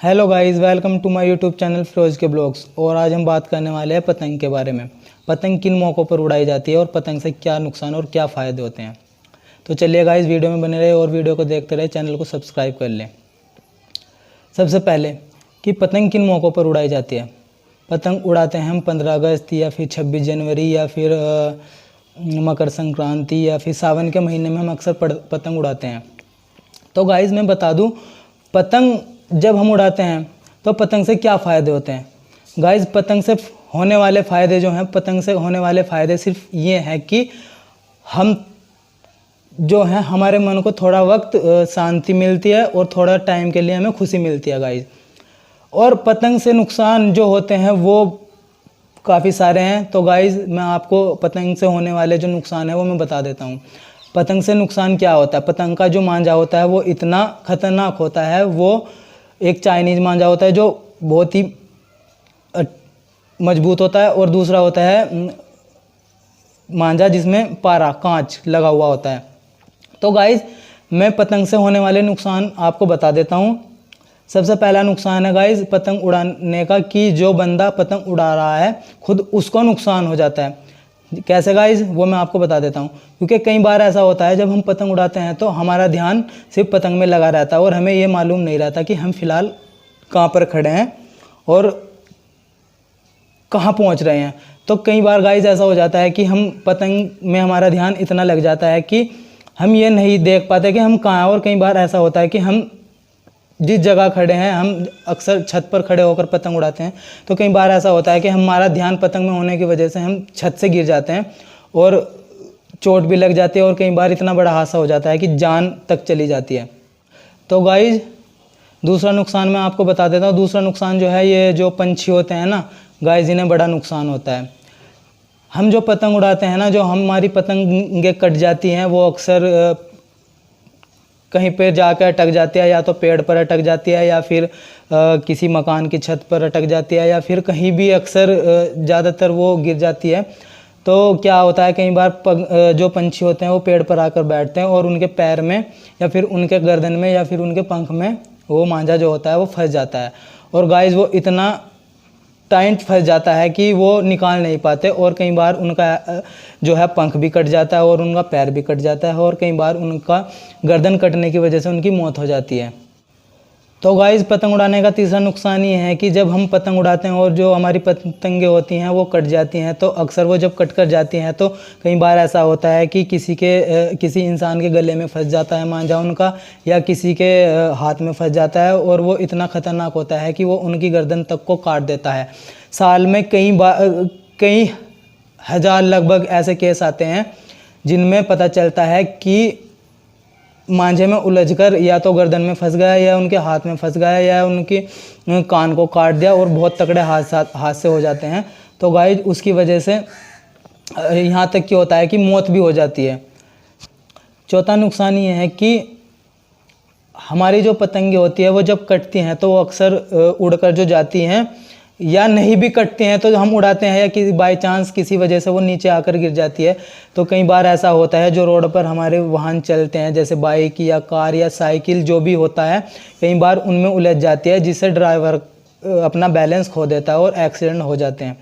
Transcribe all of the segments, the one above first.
Hello guys, welcome to my YouTube channel Firoz के blogs. और आज हम बात करने वाले हैं पतंग के बारे में। पतंग किन मौक़ों पर उड़ाई जाती है और पतंग से क्या नुकसान और क्या फ़ायदे होते हैं। तो चलिए गाइस, वीडियो में बने रहे और वीडियो को देखते रहे, चैनल को सब्सक्राइब कर लें। सबसे पहले कि पतंग किन मौक़ों पर उड़ाई जाती है। पतंग उड़ाते हैं हम 15 अगस्त या फिर 26 जनवरी या फिर मकर संक्रांति या फिर सावन के महीने में हम अक्सर पतंग उड़ाते हैं। तो गाइस मैं बता दूं, पतंग जब हम उड़ाते हैं तो पतंग से क्या फ़ायदे होते हैं। गाइस पतंग से होने वाले फ़ायदे जो हैं, पतंग से होने वाले फ़ायदे सिर्फ ये हैं कि हम जो है हमारे मन को थोड़ा वक्त शांति मिलती है और थोड़ा टाइम के लिए हमें खुशी मिलती है गाइस। और पतंग से नुकसान जो होते हैं वो काफ़ी सारे हैं। तो गाइस मैं आपको पतंग से होने वाले जो नुकसान है वो मैं बता देता हूँ। पतंग से नुकसान क्या होता है। पतंग का जो मांझा होता है वो इतना ख़तरनाक होता है। वो एक चाइनीज़ मांझा होता है जो बहुत ही मजबूत होता है, और दूसरा होता है मांझा जिसमें पारा कांच लगा हुआ होता है। तो गाइस मैं पतंग से होने वाले नुकसान आपको बता देता हूँ। सबसे पहला नुकसान है गाइस पतंग उड़ाने का, कि जो बंदा पतंग उड़ा रहा है खुद उसको नुकसान हो जाता है। कैसे गाइस, वो मैं आपको बता देता हूँ। क्योंकि कई बार ऐसा होता है जब हम पतंग उड़ाते हैं तो हमारा ध्यान सिर्फ पतंग में लगा रहता है और हमें ये मालूम नहीं रहता कि हम फ़िलहाल कहाँ पर खड़े हैं और कहाँ पहुँच रहे हैं। तो कई बार गाइस ऐसा हो जाता है कि हम पतंग में हमारा ध्यान इतना लग जाता है कि हम ये नहीं देख पाते कि हम कहाँ हैं। और कई बार ऐसा होता है कि हम जिस जगह खड़े हैं, हम अक्सर छत पर खड़े होकर पतंग उड़ाते हैं, तो कई बार ऐसा होता है कि हमारा ध्यान पतंग में होने की वजह से हम छत से गिर जाते हैं और चोट भी लग जाती है। और कई बार इतना बड़ा हादसा हो जाता है कि जान तक चली जाती है। तो गाइस दूसरा नुकसान मैं आपको बता देता हूँ। दूसरा नुकसान जो है, ये जो पंछी होते हैं ना गाइस, इन्हें बड़ा नुकसान होता है। हम जो पतंग उड़ाते हैं ना, जो हमारी पतंगें कट जाती हैं वो अक्सर कहीं पर जाकर अटक जाती है, या तो पेड़ पर अटक जाती है या फिर किसी मकान की छत पर अटक जाती है या फिर कहीं भी अक्सर ज़्यादातर वो गिर जाती है। तो क्या होता है, कई बार जो पंछी होते हैं वो पेड़ पर आकर बैठते हैं और उनके पैर में या फिर उनके गर्दन में या फिर उनके पंख में वो मांझा जो होता है वो फंस जाता है। और गाइस वो इतना टाइट फंस जाता है कि वो निकाल नहीं पाते, और कई बार उनका जो है पंख भी कट जाता है और उनका पैर भी कट जाता है, और कई बार उनका गर्दन कटने की वजह से उनकी मौत हो जाती है। तो गाइस पतंग उड़ाने का तीसरा नुकसान ये है कि जब हम पतंग उड़ाते हैं और जो हमारी पतंगें होती हैं वो कट जाती हैं, तो अक्सर वो जब कट कर जाती हैं तो कई बार ऐसा होता है कि किसी इंसान के गले में फंस जाता है मांझा उनका, या किसी के हाथ में फंस जाता है, और वो इतना ख़तरनाक होता है कि वो उनकी गर्दन तक को काट देता है। साल में कई हज़ार लगभग ऐसे केस आते हैं जिनमें पता चलता है कि मांझे में उलझकर या तो गर्दन में फंस गया या उनके हाथ में फंस गया या उनके कान को काट दिया, और बहुत तगड़े हादसे हो जाते हैं। तो गाइस उसकी वजह से यहाँ तक कि होता है कि मौत भी हो जाती है। चौथा नुकसान ये है कि हमारी जो पतंगे होती है वो जब कटती हैं तो वो अक्सर उड़कर जो जाती हैं, या नहीं भी कटते हैं तो हम उड़ाते हैं या किसी बाई चांस किसी वजह से वो नीचे आकर गिर जाती है। तो कई बार ऐसा होता है जो रोड पर हमारे वाहन चलते हैं जैसे बाइक या कार या साइकिल जो भी होता है, कई बार उनमें उलझ जाती है जिससे ड्राइवर अपना बैलेंस खो देता है और एक्सीडेंट हो जाते हैं।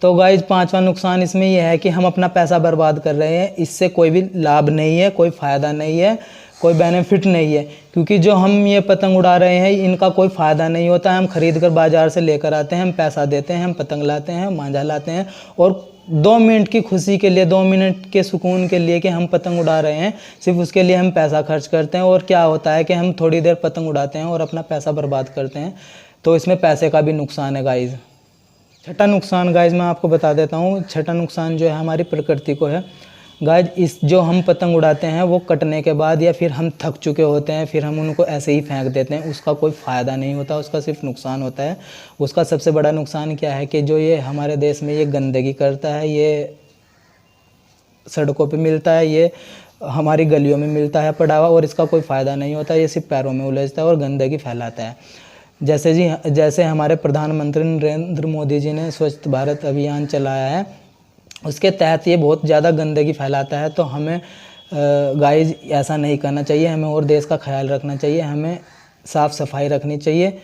तो गाइज पांचवा नुकसान इसमें यह है कि हम अपना पैसा बर्बाद कर रहे हैं। इससे कोई भी लाभ नहीं है, कोई फ़ायदा नहीं है, कोई बेनिफिट नहीं है। क्योंकि जो हम ये पतंग उड़ा रहे हैं इनका कोई फ़ायदा नहीं होता है। हम ख़रीद कर बाज़ार से लेकर आते हैं, हम पैसा देते हैं, हम पतंग लाते हैं, मांझा लाते हैं, और 2 मिनट की खुशी के लिए, 2 मिनट के सुकून के लिए कि हम पतंग उड़ा रहे हैं, सिर्फ उसके लिए हम पैसा खर्च करते हैं। और क्या होता है कि हम थोड़ी देर पतंग उड़ाते हैं और अपना पैसा बर्बाद करते हैं। तो इसमें पैसे का भी नुकसान है गाइज़। छठा नुकसान गाइज मैं आपको बता देता हूँ। छठा नुकसान जो है हमारी प्रकृति को है गाइज। इस जो हम पतंग उड़ाते हैं वो कटने के बाद या फिर हम थक चुके होते हैं, फिर हम उनको ऐसे ही फेंक देते हैं, उसका कोई फ़ायदा नहीं होता, उसका सिर्फ नुकसान होता है। उसका सबसे बड़ा नुकसान क्या है कि जो ये हमारे देश में ये गंदगी करता है, ये सड़कों पे मिलता है, ये हमारी गलियों में मिलता है पड़ा हुआ, और इसका कोई फ़ायदा नहीं होता। ये सिर्फ पैरों में उलझता है और गंदगी फैलाता है। जैसे हमारे प्रधानमंत्री नरेंद्र मोदी जी ने स्वच्छ भारत अभियान चलाया है, उसके तहत ये बहुत ज़्यादा गंदगी फैलाता है। तो हमें गाइज ऐसा नहीं करना चाहिए, हमें और देश का ख्याल रखना चाहिए। हमें साफ़ सफाई रखनी चाहिए।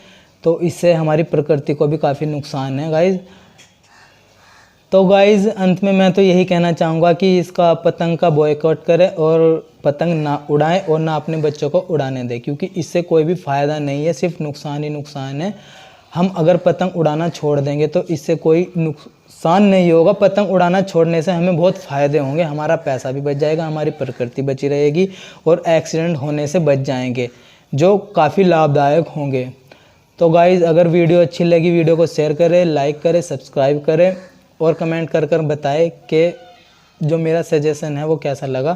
तो इससे हमारी प्रकृति को भी काफ़ी नुकसान है गाइज़। तो गाइज़ अंत में मैं तो यही कहना चाहूँगा कि इसका पतंग का बॉयकॉट करें और पतंग ना उड़ाएं और ना अपने बच्चों को उड़ाने दें, क्योंकि इससे कोई भी फ़ायदा नहीं है, सिर्फ नुकसान ही नुकसान है। हम अगर पतंग उड़ाना छोड़ देंगे तो इससे कोई नुकसान नहीं होगा। पतंग उड़ाना छोड़ने से हमें बहुत फ़ायदे होंगे, हमारा पैसा भी बच जाएगा, हमारी प्रकृति बची रहेगी और एक्सीडेंट होने से बच जाएंगे, जो काफ़ी लाभदायक होंगे। तो गाइज़ अगर वीडियो अच्छी लगी, वीडियो को शेयर करें, लाइक करें, सब्सक्राइब करें और कमेंट कर बताएं कि जो मेरा सजेशन है वो कैसा लगा।